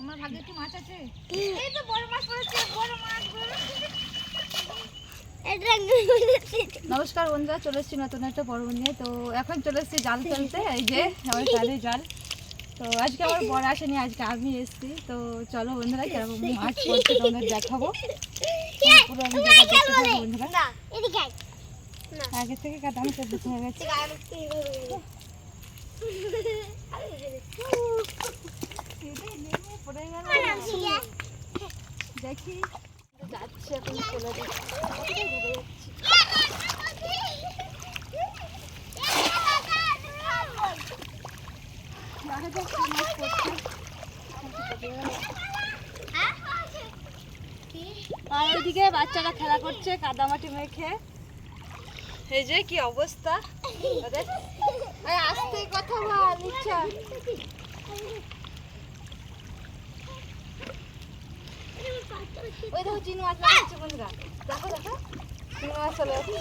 আমার ভাগ্যে কি মাছ আছে? এই তো বড় মাছ পড়েছে, বড় মাছ। নমস্কার বন্ধুরা, চলে এসেছি নতুন একটা পর্ব নিয়ে। তো এখন চলে এসেছি জাল ফেলতে। এই যে আমার কানে জাল। তো আজকে আমার বড় আসেনি, আজকে আমি এসেছি। তো চলো বন্ধুরা, কিরকম মাছ পড়ছে তোমাদের দেখাবো। পুরো আমি দেখতে থাকবো বন্ধুরা। আগে থেকে কাটা আমি সব হয়ে গেছে। দেখি যাচ্ছে, এখন চলে যাচ্ছে। আর ওইদিকে বাচ্চারা খেলা করছে কাদামাটি মেখে। এই যে কি অবস্থা ওদের। আস্তে কথা বল, ইচ্ছা। ওই দেখো চিংড়ি মাছ লাগাচ্ছে বন্ধুরা, দেখো দেখো চিংড়ি মাছ চলে যাচ্ছে।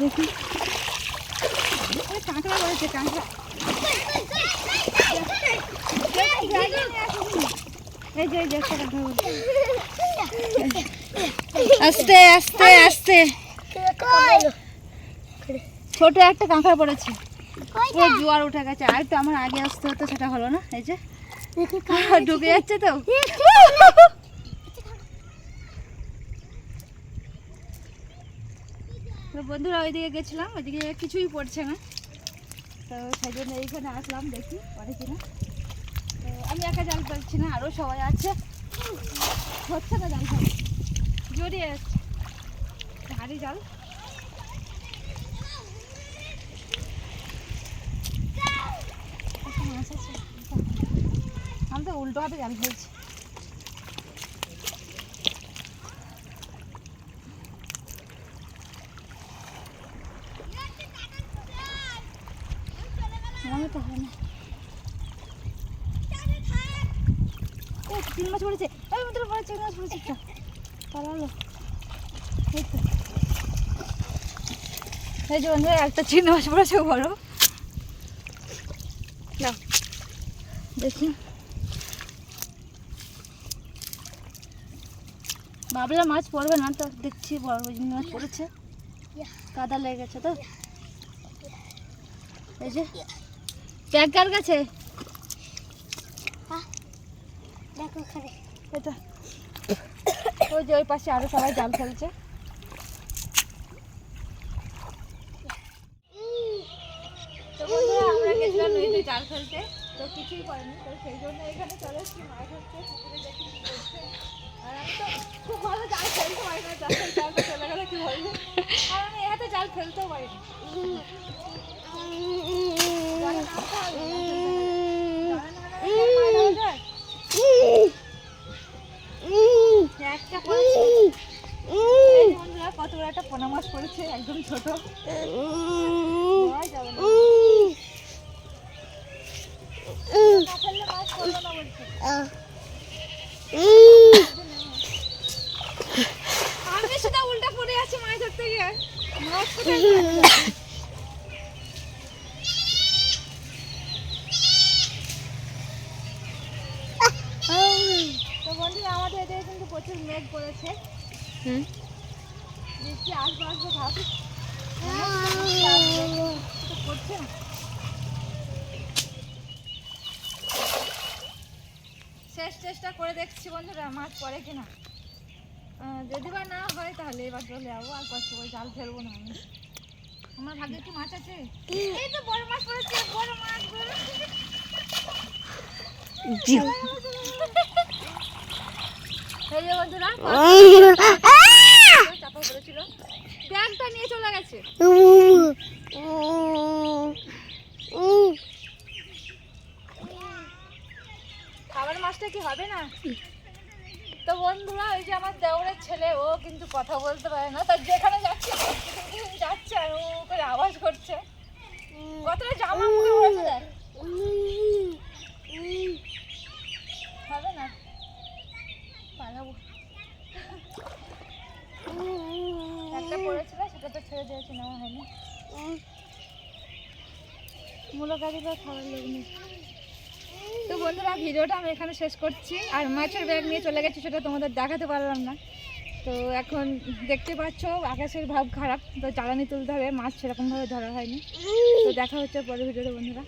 দেখি কাঁকড়া রয়েছে, কাঁকড়া। এই যে আস্তে আস্তে আস্তে ছোট একটা কাঁকড়া পড়েছে, পুরো জোয়ার উঠে গেছে। আর তো আমার আগে আসতে হতো, সেটা হলো না। এই যে ডুবে যাচ্ছে। তো বন্ধুরা ওইদিকে গেছিলাম, ওইদিকে কিছুই পড়ছে না। তো সেই জন্য এইখানে আসলাম, দেখি পড়ে কিনা। তো আমি একা জাল ফেলছি না, আরও সবাই আছে। হচ্ছে না জাল ফেলা, জড়িয়ে যাচ্ছে ভারী জাল। আমি তো উল্টো হাতে জাল ফেলছি। মনে তো হয় না। চিংড়ি মাছ পড়েছে, ওই মধ্যে পড়ে চিংড়ি মাছ পড়েছে। পালালো। এই যে বন্ধুরা একটা চিংড়ি মাছ পড়েছে বড়। না দেখি, ভাবলাম মাছ পড়বে না, তো দেখছি বড় চিংড়ি মাছ পড়েছে। কাদা লেগে গেছে তো। এই যে ব্যাগ কার কাছে? ওই যে ওই পাশে আরো সবাই জাল ফেলছে। তো বন্ধুরা আমরা গেছিলাম নদীতে জাল ফেলতে, তো কিছুই করেনি। তো সেই জন্য এখানে চলে এসেছি মাছ ধরতে, পুকুরে দেখি কি করছে। আর আমি তো খুব ভালো জাল ফেলতে পারি না, জালটা চলে গেলে কি বলবো। আর আমি এতে জাল ফেলতেও পারি না। কত বড় একটা পোনা মাছ পড়েছে, একদম ছোট। আমি সেটা উল্টা পড়ে আছি মাছ ধরতে গিয়ে। তো বন্ধুরা আমাদের এদিকে কিন্তু প্রচুর মেঘ করেছে। বৃষ্টি আসবে আসবে ভাব করছে। শেষ চেষ্টা করে দেখছি বন্ধুরা মাছ পড়ে কিনা। যদি বা না হয় তাহলে এবার চলে যাবো, আর কষ্ট করে জাল ফেলবো না আমি। আমার ভাগ্যে কি মাছ আছে? এই তো বড় মাছ পড়েছে, বড় মাছ। বন্ধুরা চাপা পড়েছিল, ব্যাগটা নিয়ে চলে গেছে। খাবার মাছটা কি হবে না? তো বন্ধুরা ওই যে আমার দেওরের ছেলে, ও কিন্তু কথা বলতে পারে না, তার যেখানে যাচ্ছে যাচ্ছে আর ও করে আওয়াজ করছে। কতটা জামা মুখে পড়েছে দেখ। হবে না, পালাবো। একটা যেটা পড়েছিল সেটা তো ছেড়ে দিয়েছে, নেওয়া হয়নি। মূলো গাড়িটা খাওয়ার লোক নেই। তো বন্ধুরা ভিডিওটা আমি এখানে শেষ করছি। আর মাছের ব্যাগ নিয়ে চলে গেছি, সেটা তোমাদের দেখাতে পারলাম না। তো এখন দেখতে পাচ্ছ আকাশের ভাব খারাপ, তো জ্বালানি তুলতে হবে, মাছ সেরকমভাবে ধরা হয়নি। তো দেখা হচ্ছে পরের ভিডিওতে বন্ধুরা।